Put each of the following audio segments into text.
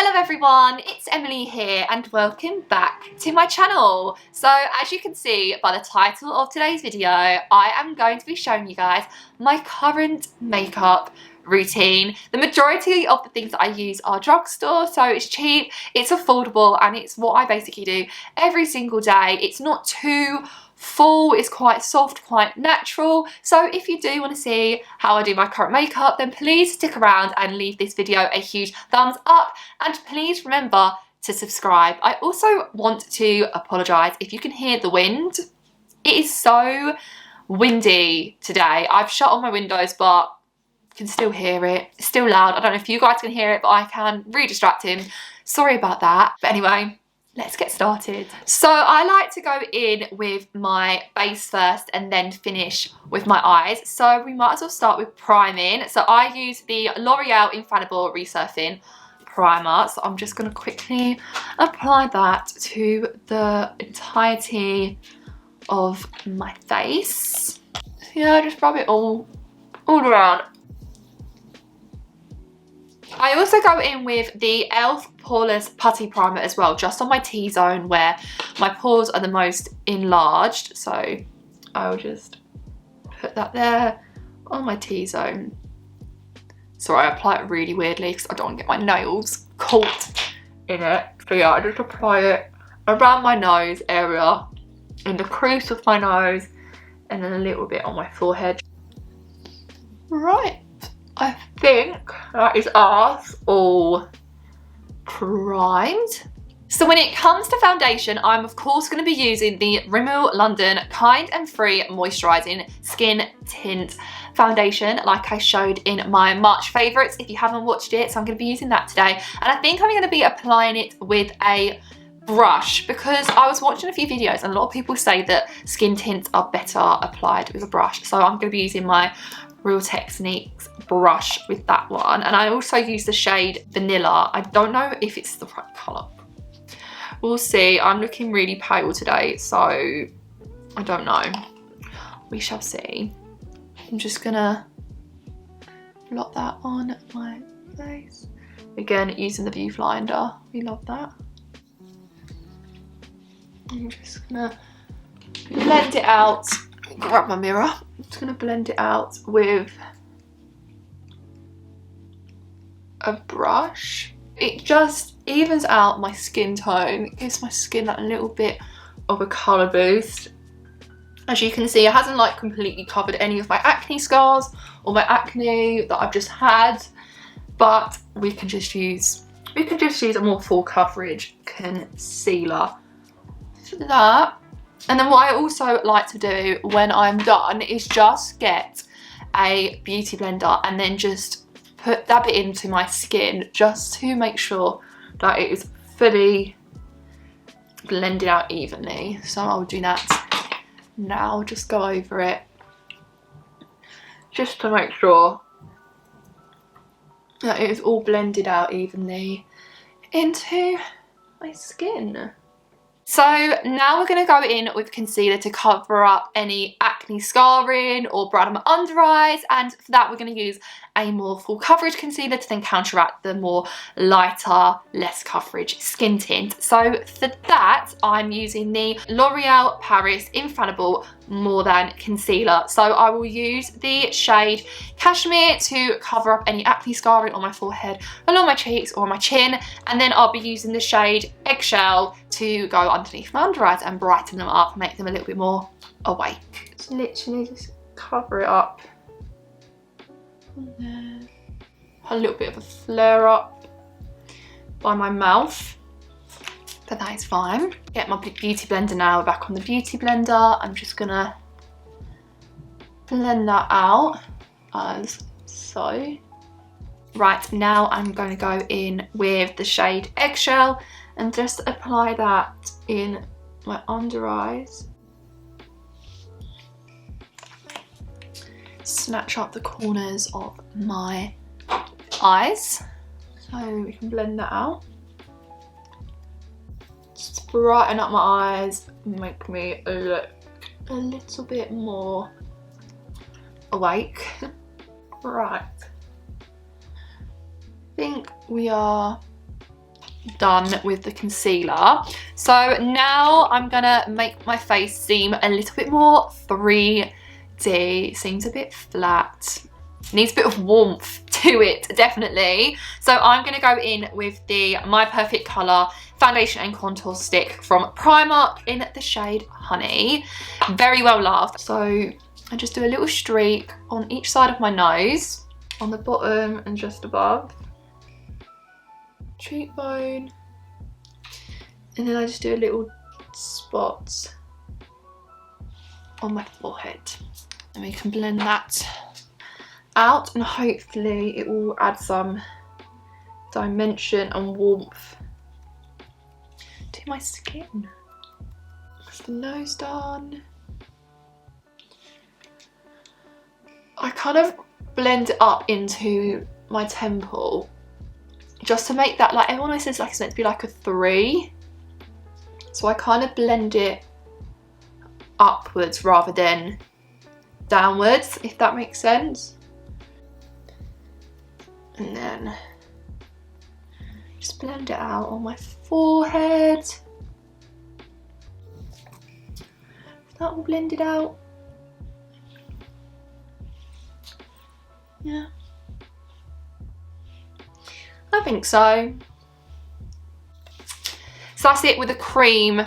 Hello everyone, it's Emily here and welcome back to my channel. So as you can see by the title of today's video, I am going to be showing you guys my current makeup routine. The majority of the things that I use are Drugstore, so it's cheap, it's affordable, and it's what I basically do every single day. It's not too full, it's quite soft, quite natural. So if you do want to see how I do my current makeup, then please stick around and leave this video a huge thumbs up, and please remember to subscribe. I also want to apologise if you can hear the wind. It is so windy today. I've shut all my windows, but can still hear it. It's still loud. I don't know if you guys can hear it, but I can. Really distracting. Sorry about that. But anyway, let's get started. So I like to go in with my base first and then finish with my eyes. So we might as well start with priming. So I use the L'Oreal Infallible Resurfing Primer. So I'm just going to quickly apply that to the entirety of my face. So yeah, just rub it all around. I also go in with the e.l.f. Poreless Putty Primer as well, just on my T-zone where my pores are the most enlarged. So I'll just put that there on my T-zone. Sorry, I apply it really weirdly because I don't want to get my nails caught in it. So yeah, I just apply it around my nose area, in the crease of my nose, and then a little bit on my forehead. Right. I think that is us all primed. So when it comes to foundation, I'm of course going to be using the Rimmel London Kind and Free Moisturising Skin Tint Foundation, like I showed in my March favourites if you haven't watched it. So I'm going to be using that today. And I think I'm going to be applying it with a brush because I was watching a few videos and a lot of people say that skin tints are better applied with a brush. So I'm going to be using my Real Techniques brush with that one, and I also use the shade Vanilla. I don't know if it's the right colour. We'll see. I'm looking really pale today, so I don't know. We shall see. I'm just gonna blot that on my face. Again, using the viewfinder. We love that. I'm just gonna blend it out. Grab my mirror. I'm just going to blend it out with a brush. It just evens out my skin tone. It gives my skin that little bit of a colour boost. As you can see, it hasn't like completely covered any of my acne scars or my acne that I've just had, but we can just use a more full coverage concealer for that. And then what I also like to do when I'm done is just get a beauty blender and then just dab it into my skin just to make sure that it is fully blended out evenly. So I'll do that now, just go over it just to make sure that it is all blended out evenly into my skin. So now we're going to go in with concealer to cover up any acne scarring or brown on my under eyes, and for that we're going to use a more full coverage concealer to then counteract the more lighter, less coverage skin tint. So for that I'm using the L'Oreal Paris Infallible More Than Concealer. So I will use the shade Cashmere to cover up any acne scarring on my forehead, along my cheeks or my chin, and then I'll be using the shade Eggshell to go underneath my under eyes and brighten them up, make them a little bit more awake. Just literally just cover it up. And then a little bit of a flare up by my mouth, but that is fine. Get my beauty blender now. We're back on the beauty blender. I'm just gonna blend that out as so. Right, now I'm going to go in with the shade Eggshell and just apply that in my under eyes. Snatch up the corners of my eyes so we can blend that out. Just brighten up my eyes, make me look a little bit more awake. Right. I think we are done with the concealer. So now I'm gonna make my face seem a little bit more 3D. Seems a bit flat. Needs a bit of warmth to it, definitely. So I'm gonna go in with the My Perfect Colour foundation and contour stick from Primark in the shade Honey. Very well loved. So I just do a little streak on each side of my nose, on the bottom and just above. Cheekbone. And then I just do a little spot on my forehead. And we can blend that out and hopefully it will add some dimension and warmth to my skin. That's the nose done. I kind of blend it up into my temple just to make that, like, everyone always says like it's meant to be like a 3. So I kind of blend it upwards rather than downwards, if that makes sense. And then just blend it out on my forehead. Is that all blended out? Yeah. I think so. So that's it with the cream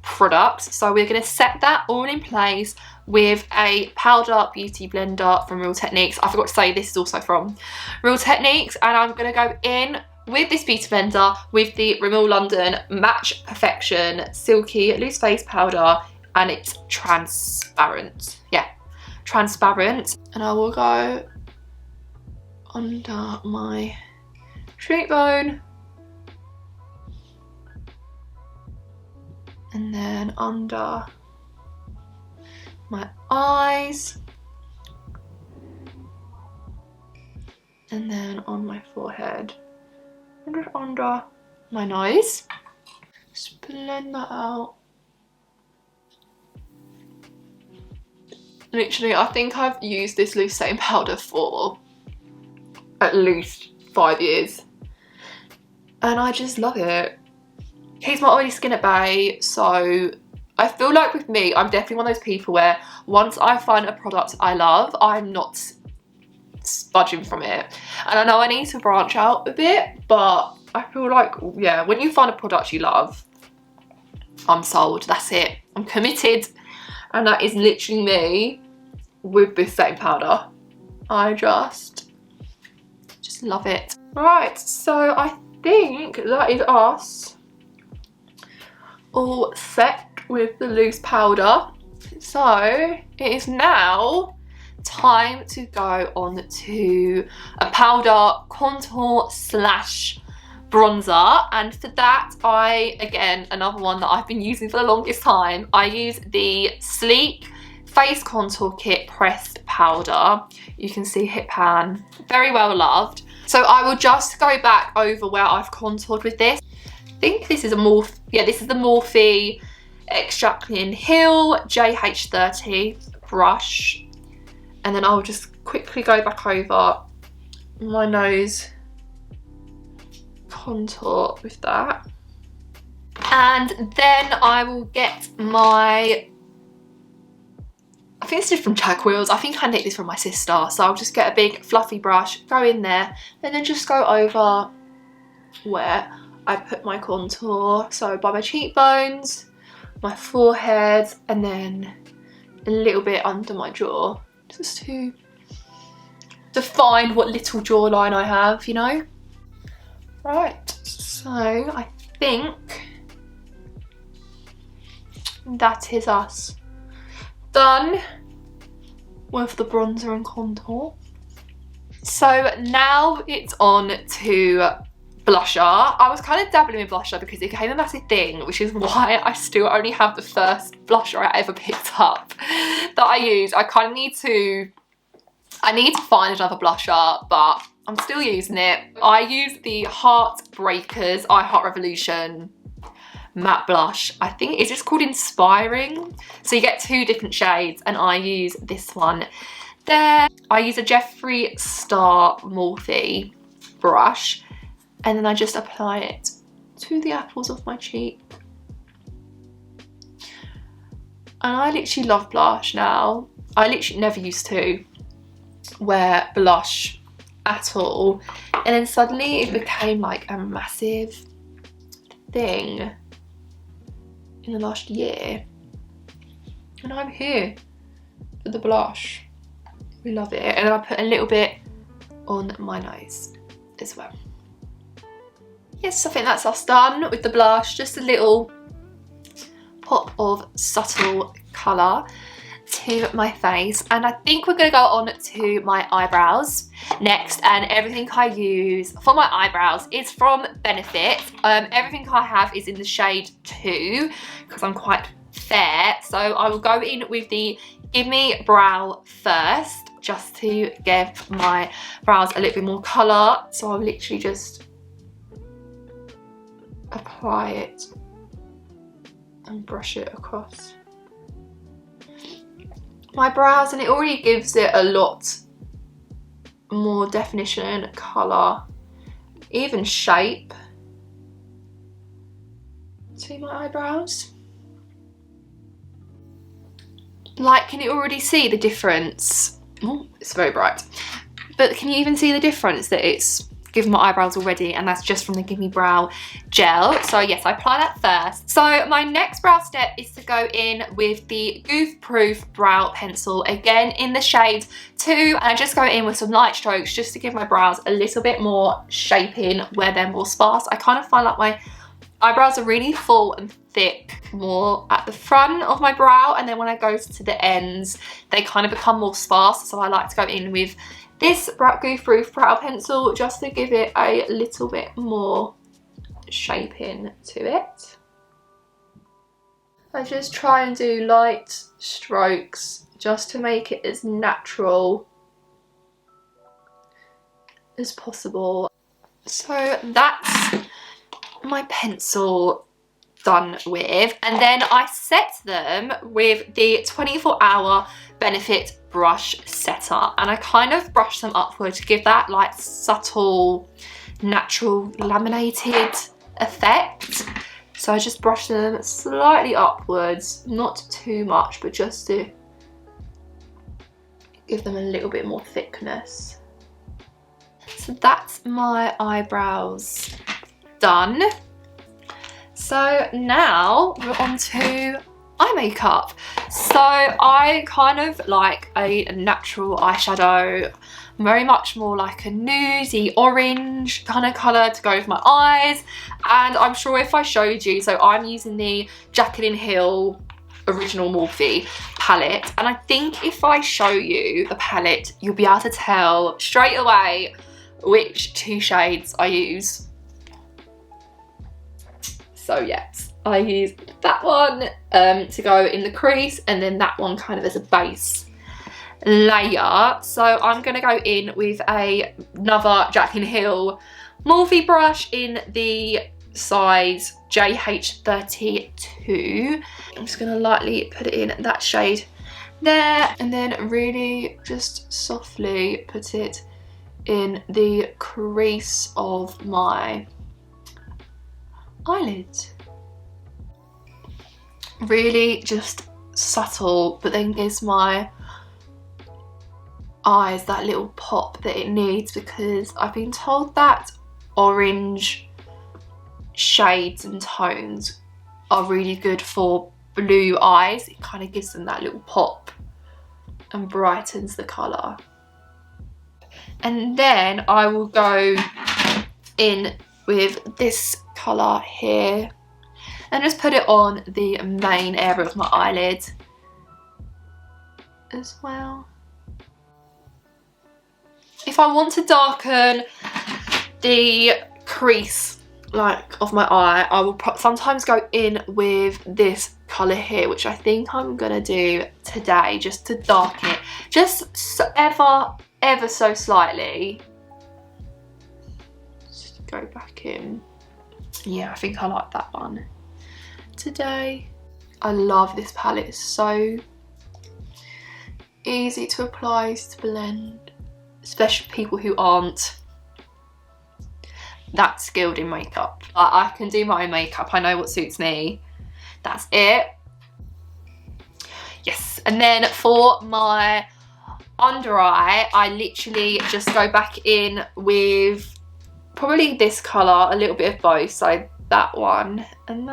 product. So we're going to set that all in place with a powder beauty blender from Real Techniques. I forgot to say this is also from Real Techniques, and I'm going to go in with this beauty blender with the Rimmel London Match Perfection Silky Loose Face Powder, and it's transparent. Yeah, transparent. And I will go under my cheekbone and then under my eyes and then on my forehead and just under my nose. Just blend that out. Literally, I think I've used this loose setting powder for at least 5 years and I just love it. Keeps my oily skin at bay, so I feel like with me, I'm definitely one of those people where once I find a product I love, I'm not budging from it. And I know I need to branch out a bit, but I feel like, yeah, when you find a product you love, I'm sold. That's it. I'm committed. And that is literally me with this setting powder. I just love it. Right, so I think that is us all set with the loose powder. So it is now time to go on to a powder contour slash bronzer, and for that again, another one that I've been using for the longest time, I use the Sleek Face Contour Kit Pressed Powder. You can see hit pan, very well loved. So I will just go back over where I've contoured with this. I think this is a Morphe, yeah, this is the Morphe X Jacqueline Hill JH30 brush. And then I'll just quickly go back over my nose contour with that. And then I will get my, I think this is from Jag Wheels. I think I nicked this from my sister. So I'll just get a big fluffy brush, go in there, and then just go over where I put my contour. So by my cheekbones, my forehead, and then a little bit under my jaw. Just to define what little jawline I have, you know? Right, so I think that is us done with the bronzer and contour. So now it's on to blusher. I was kind of dabbling with blusher because it became a massive thing, which is why I still only have the first blusher I ever picked up that I use. I kind of need to find another blusher, but I'm still using it. I use the Heartbreakers I Heart Revolution matte blush. I think it's just called Inspiring. So you get 2 different shades and I use this one there. I use a Jeffree Star Morphe brush and then I just apply it to the apples of my cheek. And I literally love blush now. I literally never used to wear blush at all, and then suddenly it became like a massive thing in the last year, and I'm here for the blush. We love it. And then I put a little bit on my nose as well. Yes, I think that's us done with the blush. Just a little pop of subtle colour to my face, and I think we're going to go on to my eyebrows next. And everything I use for my eyebrows is from Benefit. Everything I have is in the shade 2 because I'm quite fair, so I will go in with the Give Me Brow first, just to give my brows a little bit more colour. So I'll literally just apply it and brush it across my brows, and it already gives it a lot more definition, colour, even shape to my eyebrows. Like, can you already see the difference? Oh, it's very bright. But can you even see the difference that it's given my eyebrows already? And that's just from the Give Me Brow gel. So yes, I apply that first. So my next brow step is to go in with the Goof Proof Brow Pencil, again in the shade 2. And I just go in with some light strokes just to give my brows a little bit more shaping where they're more sparse. I kind of find like my eyebrows are really full and thick more at the front of my brow, and then when I go to the ends they kind of become more sparse. So I like to go in with this Goof Proof Brow Pencil just to give it a little bit more shaping to it. I just try and do light strokes just to make it as natural as possible. So that's my pencil done with, and then I set them with the 24-hour Benefit brush setter, and I kind of brush them upward to give that like subtle natural laminated effect. So I just brush them slightly upwards, not too much, but just to give them a little bit more thickness. So that's my eyebrows done. So now we're on to eye makeup. So I kind of like a natural eyeshadow, very much more like a nudie orange kind of colour to go with my eyes. And I'm sure if I showed you, so I'm using the Jaclyn Hill Original Morphe palette, and I think if I show you the palette you'll be able to tell straight away which 2 shades I use. So yes, I use that one to go in the crease, and then that one kind of as a base layer. So I'm going to go in with another Jaclyn Hill Morphe brush in the size JH32. I'm just going to lightly put it in that shade there, and then really just softly put it in the crease of my eyelid. Really just subtle, but then gives my eyes that little pop that it needs, because I've been told that orange shades and tones are really good for blue eyes. It kind of gives them that little pop and brightens the colour. And then I will go in with this colour here and just put it on the main area of my eyelid as well. If I want to darken the crease like of my eye, I will sometimes go in with this colour here, which I think I'm gonna do today, just to darken it, just ever so slightly. Just go back in. Yeah, I think I like that one today. I love this palette. It's so easy to apply, easy to blend, especially people who aren't that skilled in makeup. I can do my own makeup. I know what suits me. That's it. Yes, and then for my under eye, I literally just go back in with probably this colour, a little bit of both, so that one, and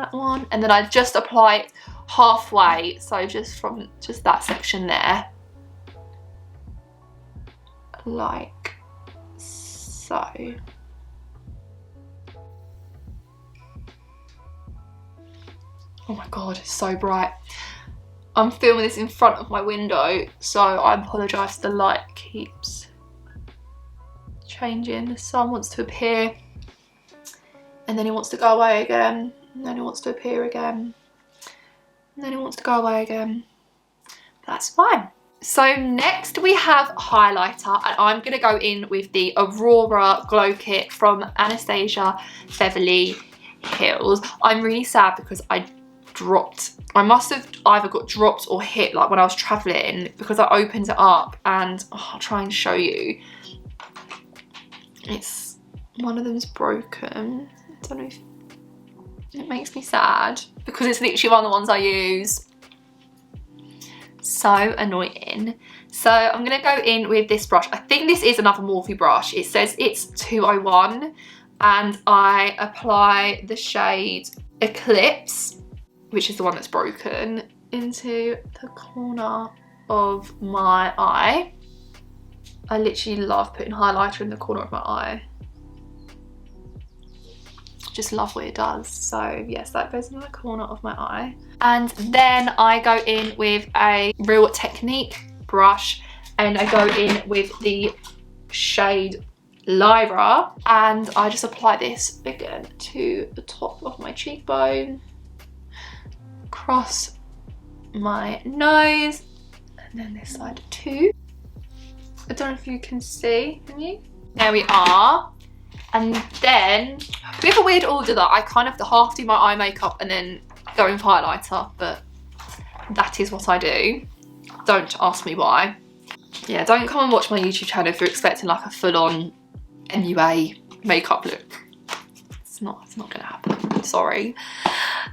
then I just apply it halfway, so just from just that section there, like so. Oh my god, it's so bright. I'm filming this in front of my window, so I apologise, the light keeps changing. The sun wants to appear, and then it wants to go away again, and then it wants to appear again, and then it wants to go away again. That's fine. So next we have highlighter, and I'm going to go in with the Aurora Glow Kit from Anastasia Beverly Hills. I'm really sad because I must have either got dropped or hit, like when I was travelling, because I opened it up, and I'll try and show you. It's, one of them's broken. I don't know if it makes me sad because it's literally one of the ones I use. So annoying. So I'm going to go in with this brush. I think this is another Morphe brush. It says it's 201, and I apply the shade Eclipse, which is the one that's broken, into the corner of my eye. I literally love putting highlighter in the corner of my eye. Just love what it does. So yes, that goes in the corner of my eye. And then I go in with a Real Technique brush, and I go in with the shade Lyra, and I just apply this again to the top of my cheekbone, across my nose, and then this side too. I don't know if you can see, can you? There we are. And then we have a weird order that I kind of half do my eye makeup and then go in for highlighter, but that is what I do. Don't ask me why. Yeah, don't come and watch my YouTube channel if you're expecting like a full-on MUA makeup look. It's not gonna happen, sorry.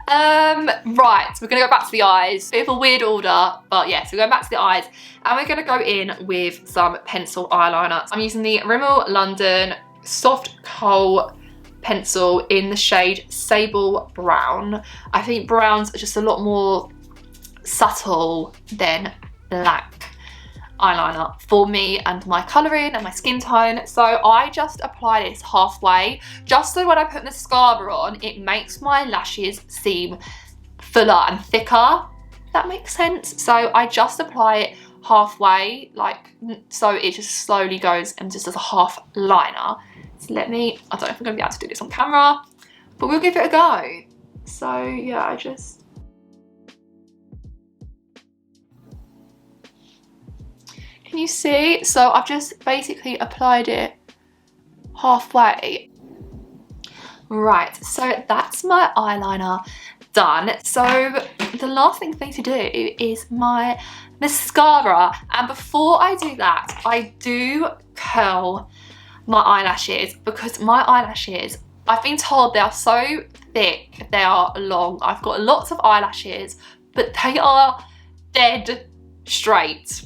Right, we're gonna go back to the eyes. Bit of a weird order, but yeah, so we're going back to the eyes, and we're gonna go in with some pencil eyeliner. I'm using the Rimmel London Soft Kohl pencil in the shade Sable Brown. I think browns are just a lot more subtle than black eyeliner for me and my colouring and my skin tone. So I just apply this halfway, just so when I put mascara on, it makes my lashes seem fuller and thicker. That makes sense. So I just apply it halfway, like, so it just slowly goes and just does a half liner. So I don't know if I'm going to be able to do this on camera, but we'll give it a go. So yeah, I just... Can you see? So I've just basically applied it halfway. Right, so that's my eyeliner done. So the last thing for me to do is my mascara. And before I do that, I do curl my eyelashes, because my eyelashes, I've been told they are so thick, they are long. I've got lots of eyelashes, but they are dead straight.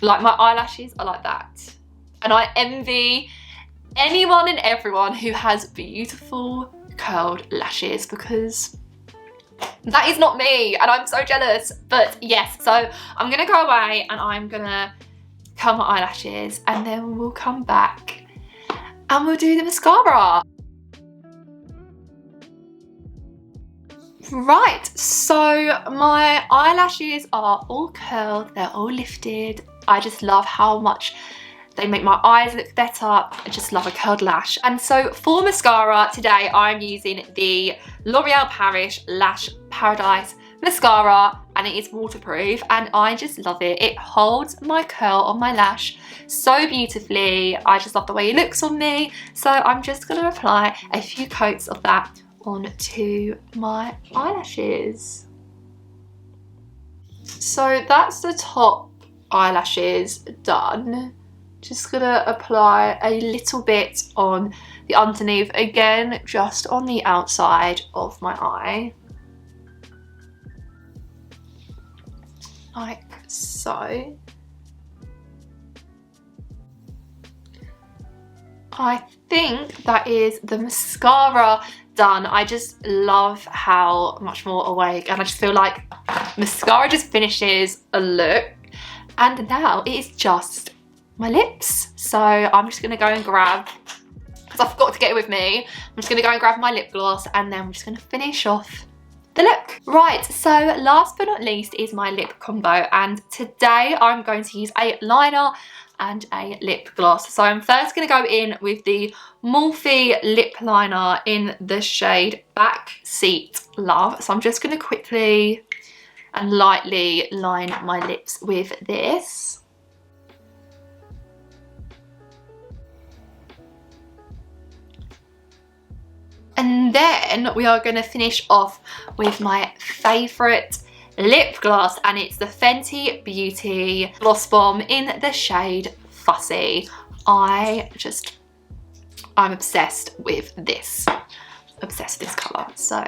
Like, my eyelashes are like that. And I envy anyone and everyone who has beautiful curled lashes, because that is not me and I'm so jealous. But yes, so I'm gonna go away and I'm gonna curl my eyelashes, and then we'll come back and we'll do the mascara. Right, so my eyelashes are all curled, they're all lifted. I just love how much they make my eyes look better. I just love a curled lash. And so for mascara today, I'm using the L'Oreal Paris Lash Paradise mascara, and it is waterproof, and I just love it. It holds my curl on my lash so beautifully. I just love the way it looks on me. So I'm just gonna apply a few coats of that onto my eyelashes. So that's the top eyelashes done. Just gonna apply a little bit on the underneath, again just on the outside of my eye, like so. I think that is the mascara done. I just love how much more awake, and I just feel like mascara just finishes a look, and now it is just my lips. So I'm just gonna go and grab, because I forgot to get it with me, I'm just gonna go and grab my lip gloss, and then we're just gonna finish off the look. Right, so last but not least is my lip combo, and today I'm going to use a liner and a lip gloss. So I'm first going to go in with the Morphe lip liner in the shade Backseat Love. So I'm just going to quickly and lightly line my lips with this. And then we are going to finish off with my favourite lip gloss, and it's the Fenty Beauty Gloss Bomb in the shade Fussy. I'm obsessed with this. Obsessed with this colour. So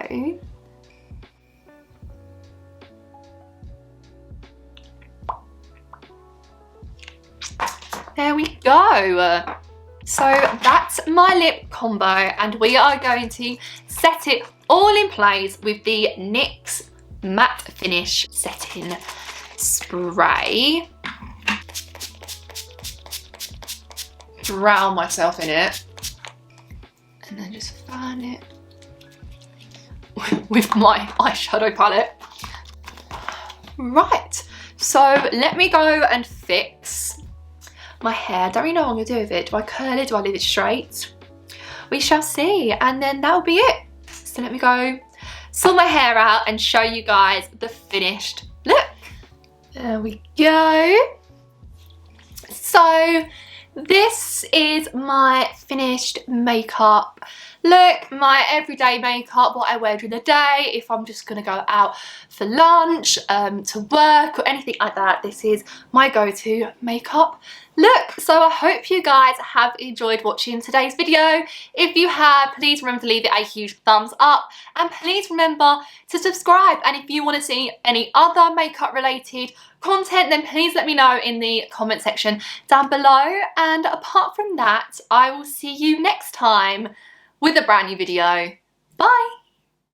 there we go. So that's my lip combo, and we are going to set it all in place with the NYX Matte Finish Setting Spray. Drown myself in it, and then just fan it with my eyeshadow palette. Right, so let me go and fix my hair. I don't really know what I'm gonna do with it. Do I curl it? Do I leave it straight? We shall see, and then that'll be it. So let me go sort my hair out and show you guys the finished look. There we go. So this is my finished makeup look, my everyday makeup, what I wear during the day. If I'm just gonna go out for lunch, to work or anything like that, this is my go-to makeup look. So I hope you guys have enjoyed watching today's video. If you have, please remember to leave it a huge thumbs up, and please remember to subscribe. And if you want to see any other makeup related content, then please let me know in the comment section down below. And apart from that, I will see you next time with a brand new video. Bye!